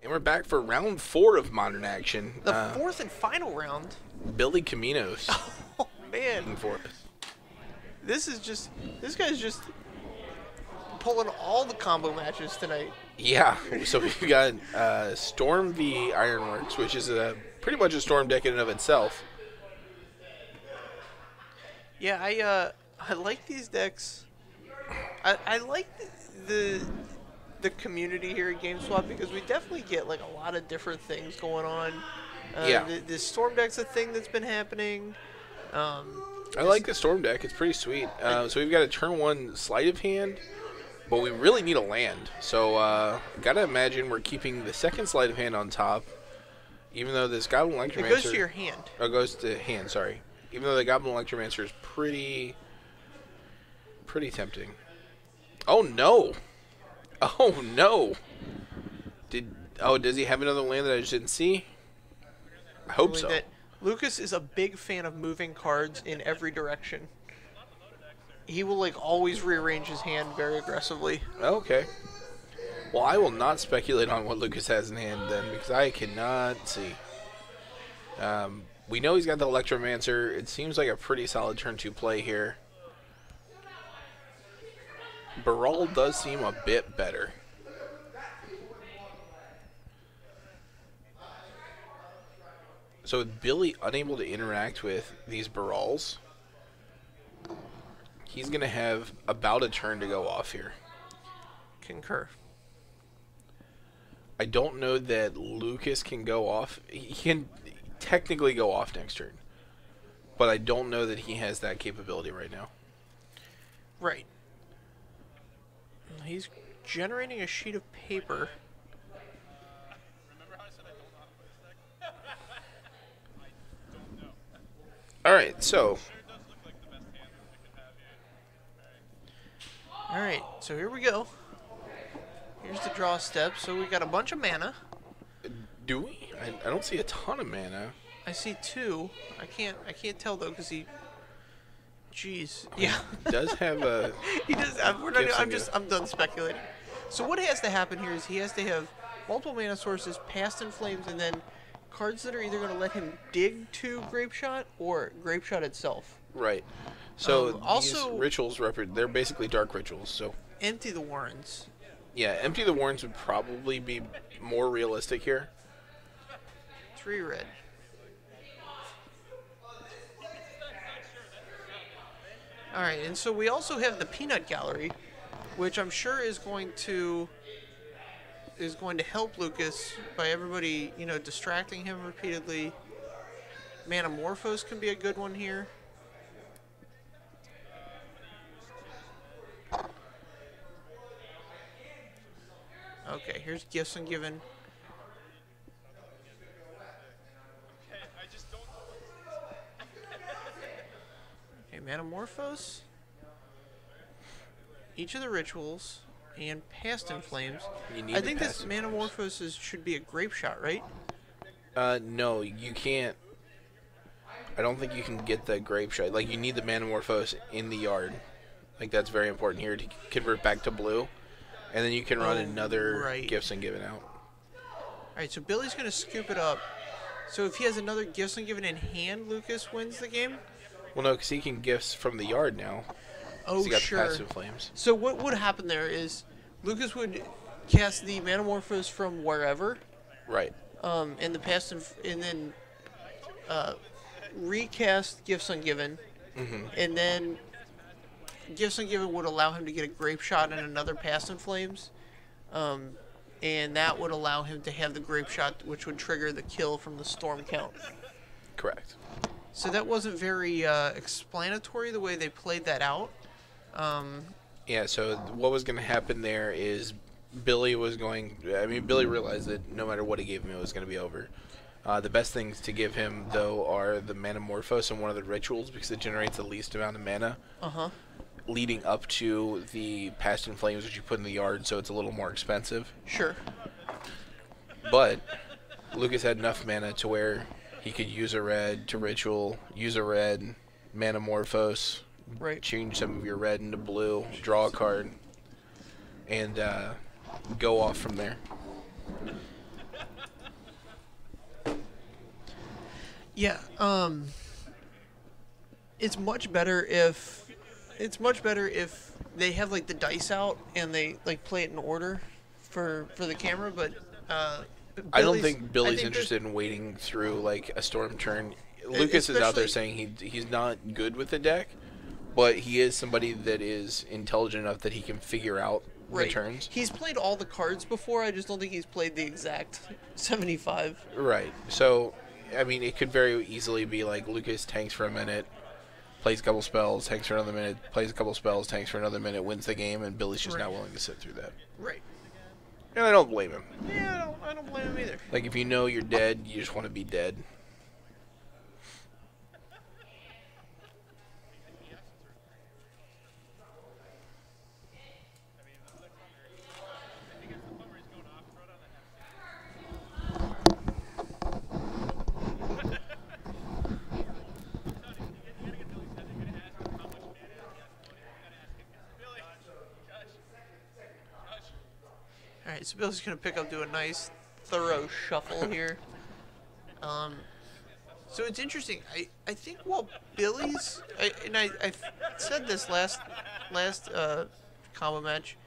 And we're back for round 4 of Modern Action. The fourth and final round. Billy Comminos. Oh, man. looking for us. This guy's just pulling all the combo matches tonight. Yeah, so we've got Storm v Ironworks, which is pretty much a Storm deck in and of itself. Yeah, I like these decks. I like the community here at GameSwap because we definitely get like a lot of different things going on. Yeah. The Storm deck's a thing that's been happening. I like the Storm deck. It's pretty sweet. So we've got a turn 1 sleight of hand, but we really need a land. So gotta imagine we're keeping the second sleight of hand on top, even though this Goblin Electromancer... It goes to your hand. Oh, it goes to hand, sorry. Even though the Goblin Electromancer is pretty tempting. Oh, no! Oh, no! Does he have another land that I just didn't see? I hope so. Lucas is a big fan of moving cards in every direction. He will like always rearrange his hand very aggressively. Okay. Well, I will not speculate on what Lucas has in hand then, because I cannot see. We know he's got the Electromancer. It seems like a pretty solid turn 2 play here. Baral does seem a bit better. So with Billy unable to interact with these Barals, he's going to have about a turn to go off here. Concur. I don't know that Lucas can go off. He can technically go off next turn, but I don't know that he has that capability right now. Right. He's generating a sheet of paper. Alright, so. Alright, so here we go. Here's the draw step. So we got a bunch of mana. Do we? I don't see a ton of mana. I see 2. I can't tell though because he. Jeez. Yeah. He does have a. He does. I'm done speculating. So what has to happen here is he has to have multiple mana sources, Past in Flames, and then cards that are either going to let him dig to Grapeshot or Grapeshot itself. Right. So also, these rituals they're basically dark rituals. So empty the Warrens. Yeah, empty the Warrens would probably be more realistic here. 3 red. Alright, and so we also have the Peanut Gallery, which I'm sure is going to help Lucas by everybody, distracting him repeatedly. Manamorphose can be a good one here. Okay, here's Gifts Ungiven. Okay, Manamorphose. Each of the rituals and Past in Flames. I think this Manamorphose should be a Grapeshot, right? No, you can't. I don't think you can get the Grapeshot. Like, you need the Manamorphose in the yard. Like, that's very important here to convert back to blue. And then you can run another Gifts Ungiven out. Alright, so Billy's going to scoop it up. So if he has another Gifts Ungiven in hand, Lucas wins the game? Well, no, because he can Gifts from the yard now. Oh, he got sure. The Passive Flames. So what would happen there is Lucas would cast the Manamorphose from wherever. Right. And the Past and then recast Gifts Ungiven. Mm-hmm. And then Gifts Ungiven would allow him to get a Grapeshot and another Past in Flames. And that would allow him to have the Grapeshot, which would trigger the kill from the Storm count. Correct. So that wasn't very explanatory the way they played that out. Yeah, so what was going to happen there is Billy realized that no matter what he gave him, it was going to be over. The best things to give him, though, are the Manamorphose and one of the rituals because it generates the least amount of mana. Uh-huh. Leading up to the Past in Flames, which you put in the yard, so it's a little more expensive. Sure. But Lucas had enough mana to where he could use a red to ritual, use a red, Manamorphose, change some of your red into blue, draw a card, and go off from there. Yeah. It's much better if they have like the dice out and they like play it in order for the camera. But I don't think Billy's interested in waiting through like a storm turn. Lucas is out there saying he's not good with the deck, but he is somebody that is intelligent enough that he can figure out the turns. He's played all the cards before. I just don't think he's played the exact 75. Right. So, I mean, it could very easily be like Lucas tanks for a minute, plays a couple spells, tanks for another minute, plays a couple spells, tanks for another minute, wins the game, and Billy's just not willing to sit through that. Right. And I don't blame him. Yeah, I don't blame him either. Like, if you know you're dead, you just want to be dead. Alright, so Bill's going to pick up, do a nice, thorough shuffle here. So it's interesting. I think while Billy's... I said this last combo match.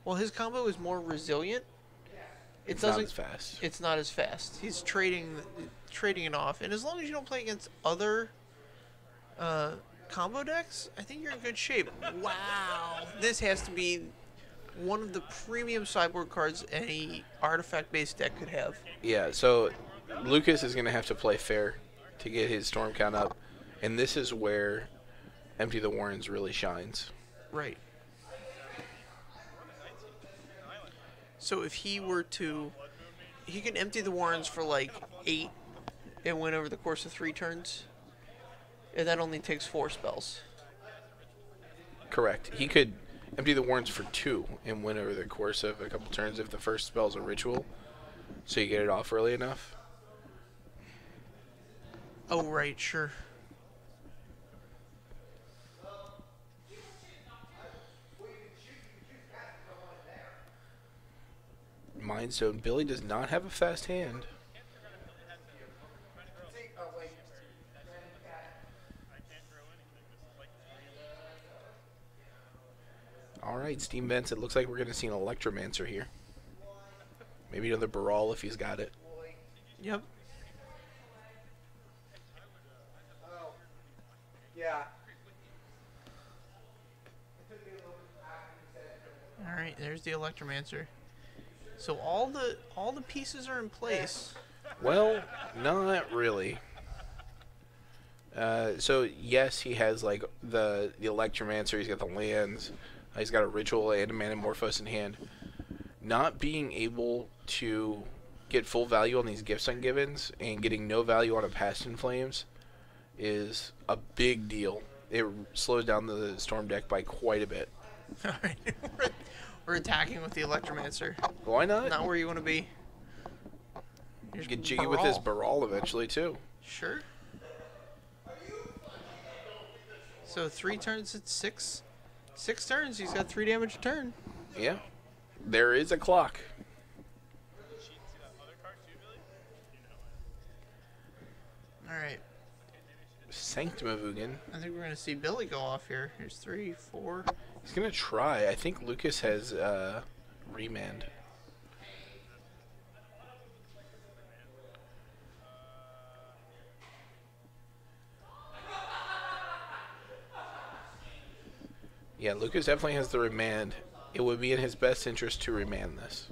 While his combo is more resilient, it's not as fast. It's not as fast. He's trading it off. And as long as you don't play against other combo decks, I think you're in good shape. Wow. This has to be one of the premium sideboard cards any artifact-based deck could have. Yeah, so Lucas is going to have to play fair to get his storm count up, and this is where Empty the Warrens really shines. Right. So if he were to... He can empty the Warrens for like 8 and win over the course of 3 turns, and that only takes 4 spells. Correct. He could empty the Warrens for 2 and win over the course of a couple turns if the first spell's a ritual, so you get it off early enough. Oh, right, sure. Mindstone. Billy does not have a fast hand. Alright, Steam Vents, it looks like we're going to see an Electromancer here. Maybe another Baral if he's got it. Yep. Yeah. Alright, there's the Electromancer. So all the pieces are in place. Well, not really. So yes, he has like the Electromancer, he's got the lands, he's got a ritual and a Manamorphose in hand. Not being able to get full value on these Gifts Ungivens and getting no value on a Past in Flames is a big deal. It slows down the Storm deck by quite a bit. Alright. We're attacking with the Electromancer. Why not? Not where you want to be. You get jiggy with this Baral eventually, too. Sure. So 3 turns, it's 6. 6 turns, he's got 3 damage a turn. Yeah. There is a clock. Alright. Sanctum of Ugin. I think we're going to see Billy go off here. Here's 3, 4. He's going to try. I think Lucas has Remand. Yeah, Lucas definitely has the Remand. It would be in his best interest to remand this.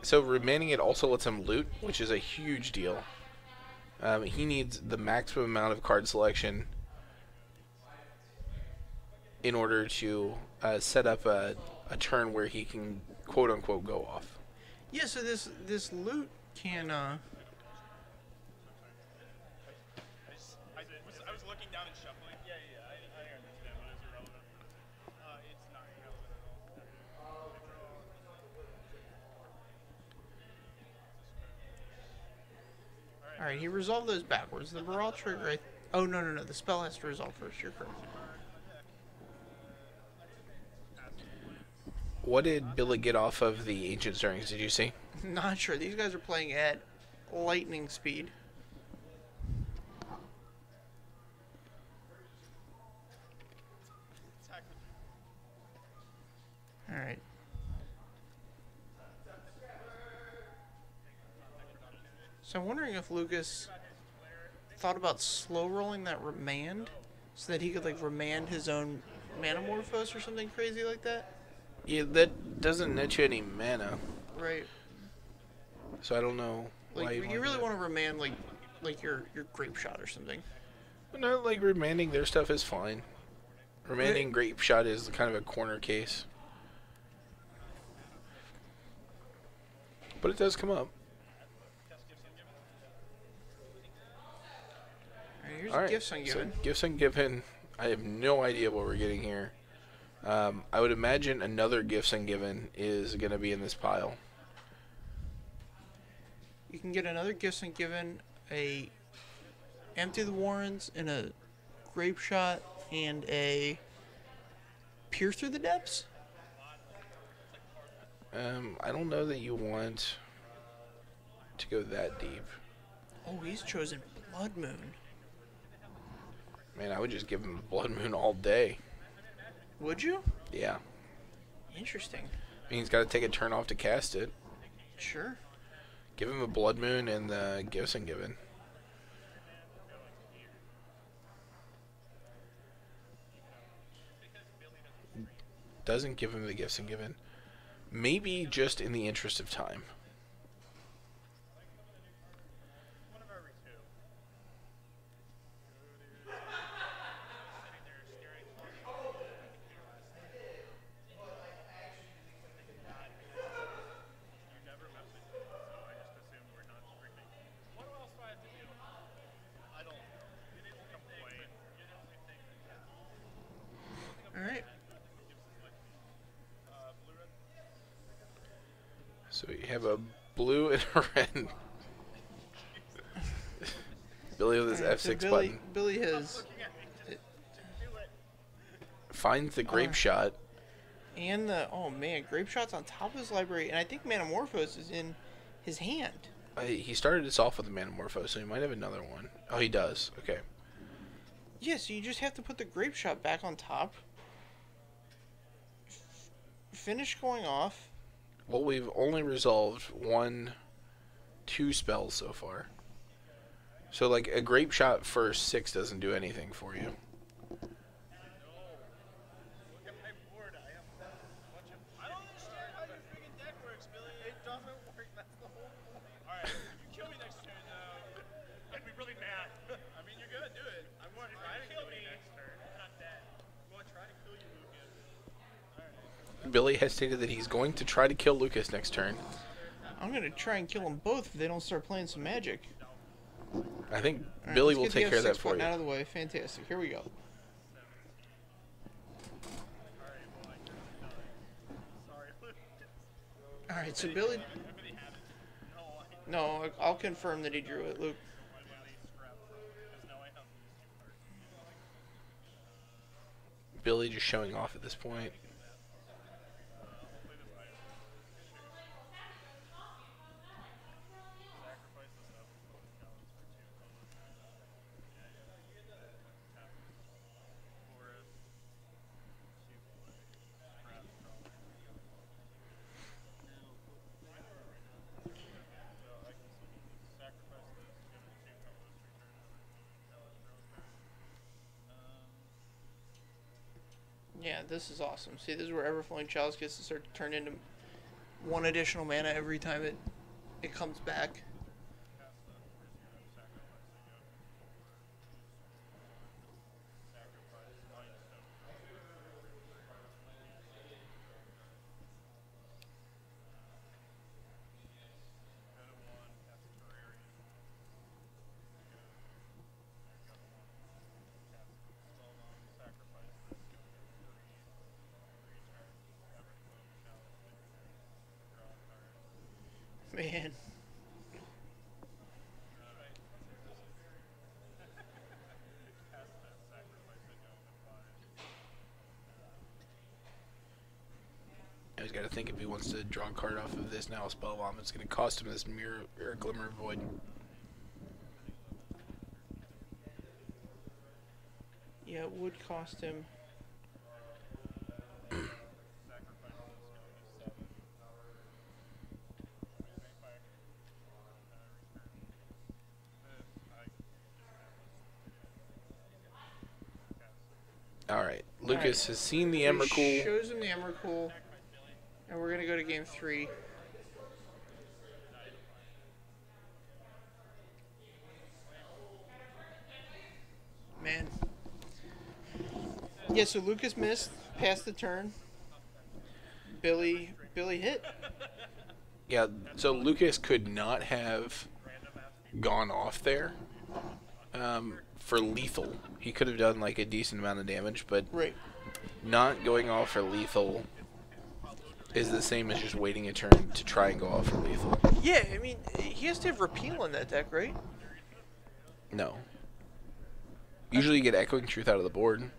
So remanding it also lets him loot, which is a huge deal. He needs the maximum amount of card selection in order to set up a turn where he can quote-unquote go off. Yeah, so this loot can... I was looking down and shuffling. Yeah, I understand, but it's irrelevant. It's not irrelevant at all. Alright, he resolved those backwards. The Baral trigger... Oh, no. The spell has to resolve first. You're correct. What did Billy get off of the Ancient Stirrings? Did you see? Not sure. These guys are playing at lightning speed. Alright. So I'm wondering if Lucas thought about slow rolling that remand so that he could like remand his own Manamorphose or something crazy like that. Yeah, that doesn't net you any mana. Right. So I don't know Like why you really want to remand like your grape shot or something. No, like remanding their stuff is fine. Remanding grape shot is kind of a corner case. But it does come up. Here's a gifts ungiven. So gifts ungiven. I have no idea what we're getting here. I would imagine another gifts ungiven is going to be in this pile. You can get another gifts ungiven, a empty the warrens, and a grape shot, and a peer through the depths. I don't know that you want to go that deep. Oh, he's chosen Blood Moon. Man, I would just give him Blood Moon all day. Would you? Yeah. Interesting. I mean, he's got to take a turn off to cast it. Sure. Give him a Blood Moon and the Gifts Ungiven. Doesn't give him the Gifts Ungiven. Maybe just in the interest of time. Alright. So you have a blue and a red. Billy with his F6 button. Billy has... Finds the grape shot. And the... Oh man, grape shot's on top of his library, and I think Manamorphose is in his hand. He started us off with a Manamorphose, so he might have another one. Oh, he does. Okay. Yeah, so you just have to put the grape shot back on top. Finish going off. Well, we've only resolved 2 spells so far. So, like, a grape shot for 6 doesn't do anything for you. Billy has stated that he's going to try to kill Lucas next turn. I'm going to try and kill them both if they don't start playing some magic. I think Right, Billy will take care of that for you. Out of the way. Fantastic. Here we go. Alright, so Billy... No, I'll confirm that he drew it, Luke. Billy just showing off at this point. Yeah, this is awesome. See, this is where Everflowing Chalice gets to start to turn into 1 additional mana every time it comes back. Man. he's got to think if he wants to draw a card off of this now spell bomb. It's going to cost him this mirror or Glimmer Void. Yeah, it would cost him. Alright, Lucas has seen the Emrakul. Shows him the Emrakul, and we're going to go to game 3. Man. Yeah, so Lucas missed, passed the turn. Billy hit. Yeah, so Lucas could not have gone off there for lethal. He could have done like a decent amount of damage, but not going off for lethal is the same as just waiting a turn to try and go off for lethal. Yeah, I mean, he has to have repeal in that deck, right? No. Usually you get Echoing Truth out of the board.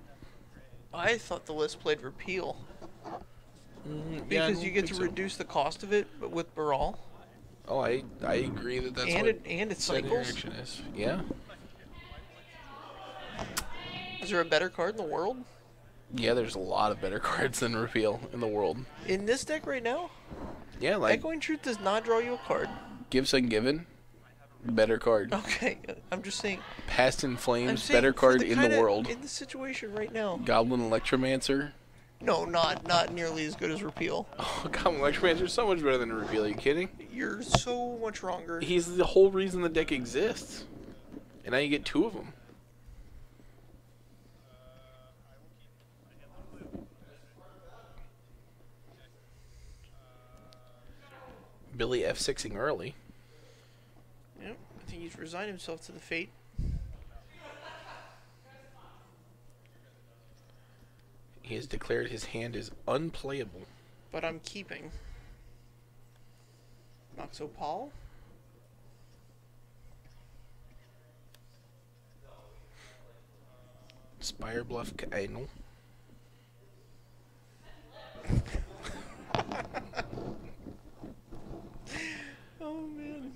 I thought the list played repeal. Yeah, Because you get to reduce the cost of it but with Baral. Oh, I agree that that's and what it said cycles. interaction is. Yeah. Is there a better card in the world? Yeah, there's a lot of better cards than repeal in the world. In this deck right now? Yeah, like Echoing Truth does not draw you a card. Gifts Ungiven, better card. Okay, I'm just saying. Past in Flames, better card in the world. In the situation right now. Goblin Electromancer. No, not nearly as good as repeal. Oh, Goblin Electromancer is so much better than repeal. Are you kidding? You're so much wronger. He's the whole reason the deck exists. And now you get 2 of them. Billy F6ing early. Yep, I think he's resigned himself to the fate. He has declared his hand is unplayable. But I'm keeping. Noxopal? Spire Bluff Kainal. Oh man.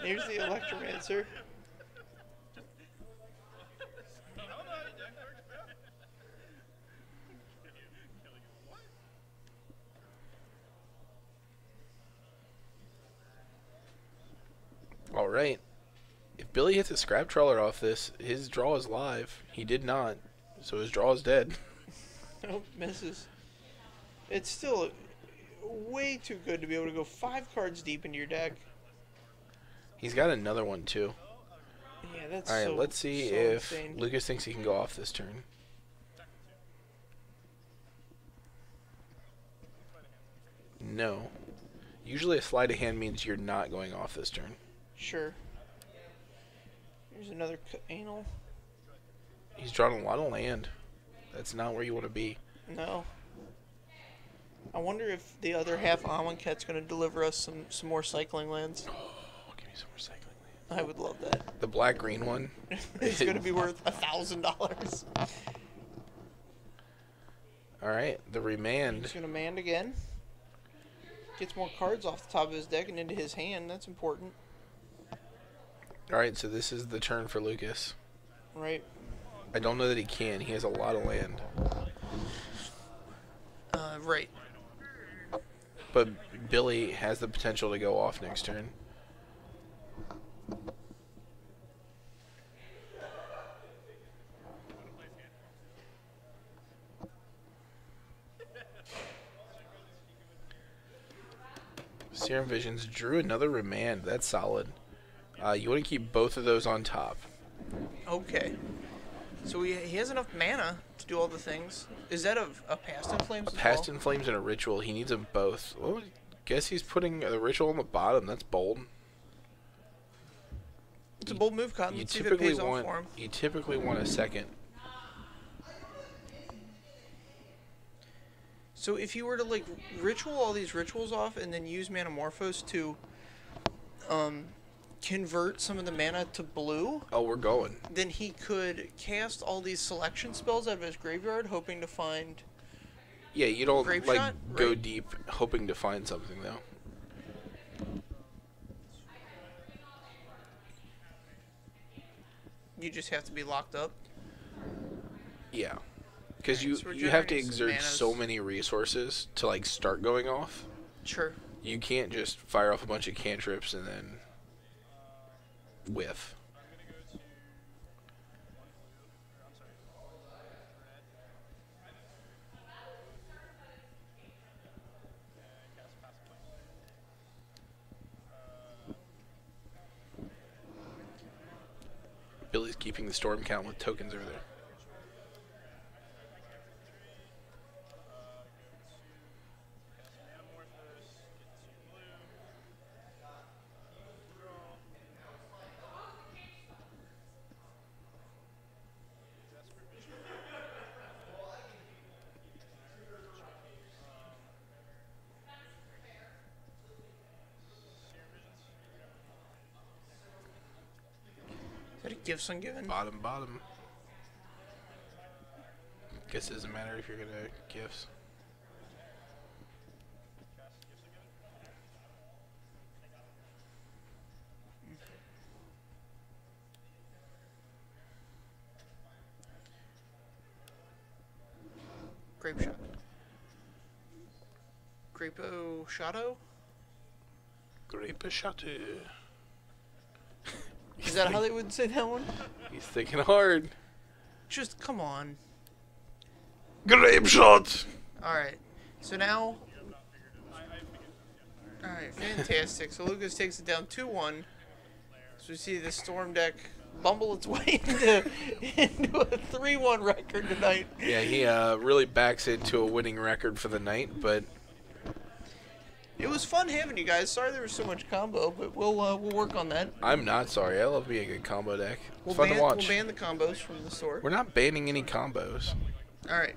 Here's the Electromancer. Alright. If Billy hits a Scrap Trawler off this, his draw is live. He did not, so his draw is dead. Nope, misses. It's still way too good to be able to go 5 cards deep into your deck. He's got another one, too. Yeah, that's Alright, let's see if insane. Lucas thinks he can go off this turn. No. Usually a sleight of hand means you're not going off this turn. Sure. Here's another anal. He's drawn a lot of land. That's not where you want to be. No. I wonder if the other half Amonkhet's going to deliver us some more cycling lands. Oh, give me some more cycling land. I would love that. The black-green one. It's going to be worth $1,000. Alright, the remand. He's going to mand again. Gets more cards off the top of his deck and into his hand. That's important. Alright, so this is the turn for Lucas. Right. I don't know that he can. He has a lot of land. Right. But Billy has the potential to go off next turn. Serum Visions drew another remand. That's solid. You want to keep both of those on top. Okay. So he has enough mana to do all the things. Is that a Past in Flames as Past well? in Flames and a Ritual. He needs them both. Well, I guess he's putting the Ritual on the bottom. That's bold. It's a bold move, Cotton. Let's see if it pays off for him. You typically want a second. So if you were to like ritual all these rituals off and then use Manamorphose to convert some of the mana to blue, Oh, we're going. then he could cast all these selection spells out of his graveyard, hoping to find Yeah, you don't Grape like shot? go Right. deep hoping to find something though. You just have to be locked up. Yeah, because Alright, so we're you have to generating some exert manas. so many resources to like start going off. Sure. You can't just fire off a bunch of cantrips and then whiff. Billy's keeping the storm count with tokens over there. Is that a gift son given? Bottom. Guess it doesn't matter if you're gonna gifts. Grape shot. Grapo Shadow? Grape shot. Is that how they would say that one? He's thinking hard. Just come on. Grape shot. Alright. So now. Alright, fantastic. So Lucas takes it down 2-1. So we see the Storm deck bumble its way into a 3-1 record tonight. Yeah, he really backs into a winning record for the night, but It was fun having you guys. Sorry there was so much combo, but we'll work on that. I'm not sorry. I love being a good combo deck. It's We'll fun to watch. We'll ban the combos from the store. We're not banning any combos. All right.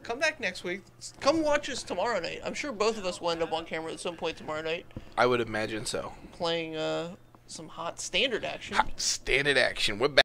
Come back next week. Come watch us tomorrow night. I'm sure both of us will end up on camera at some point tomorrow night I would imagine so. playing some hot standard action. Hot standard action. We're back.